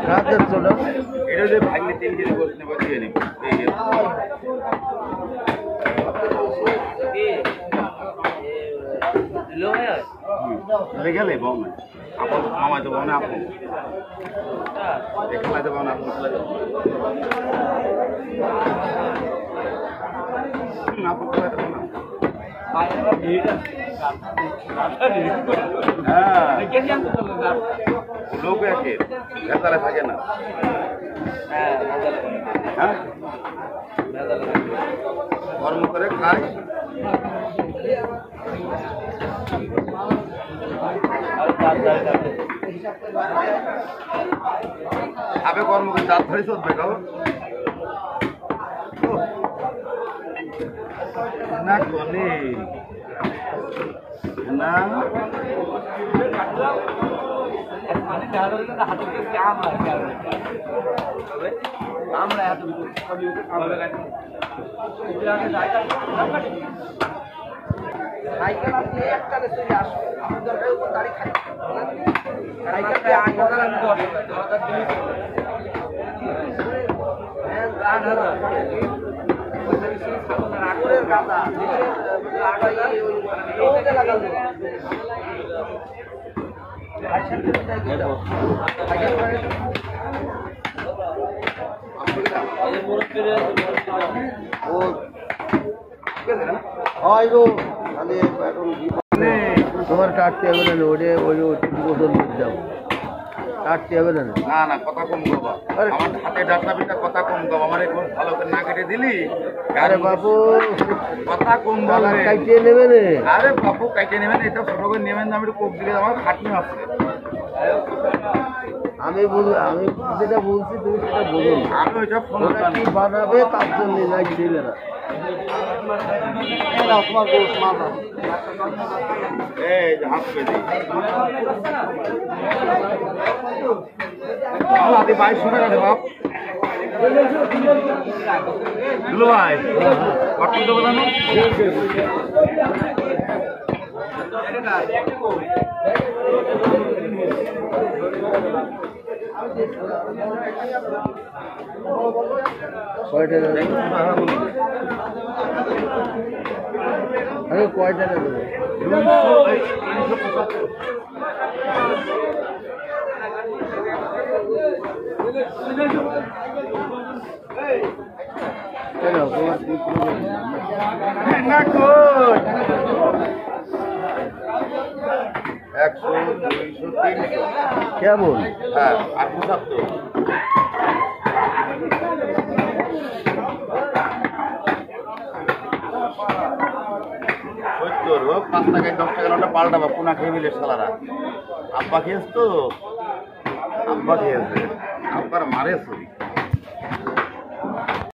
রাতের চলো এটা যে ভাগলে 3 কেজি গোস্ত নেব দিয়ে নেব এই গেলে বউ না আপন মামা তো বউ না আপন একলা তো বউ না আপন আপন তো না লোক আছে ভেতরে থাকে না হ্যাঁ কর্ম করে খায় আবে কর্ম করে দাঁত ধরে চলবে গো না কনে না আমরা এত সাইকেল আপনি একটা চলে আসো আপনি দরকার উপর গাড়ি খাই সাইকেলটা আগে আমি তোমার কাটতে হবে না ওরে ওই বোতল যাও কাটতে হবে না না না কথা কম করবো আমার হাতে ডাটা পিঠা কথা কম করবো আমার এখন ভালো করে না কেটে দিলি আরে বাবু কথা কম বলবে কাটিয়ে নেবে না আরে বাবু কাটিয়ে নেবেন এটা ছোট করে নেবেন না আমি একটু কোপ দিলে আমার খাটনি আছে আমি যেটা বলছি তুমি সেটা বলুন আমি ওইটা ফোন কি বানাবে তার জন্য নাই ছেলেরা তোমার গোস মাথা এই যে হাত পেয়ে আদি ভাই শুনে রে বাপ দুলো ভাই কত দেবো জানো কয়টা আরে কয়টা দেবো কেমন হ্যাঁ 870 5 টাকায় 10 টাকা নোটা পাল্টাবা পুনা খেয়ে মিলে সালারা আব্বা খেয়েছ তো আব্বা খেয়েছে আব্বার মারে ছবি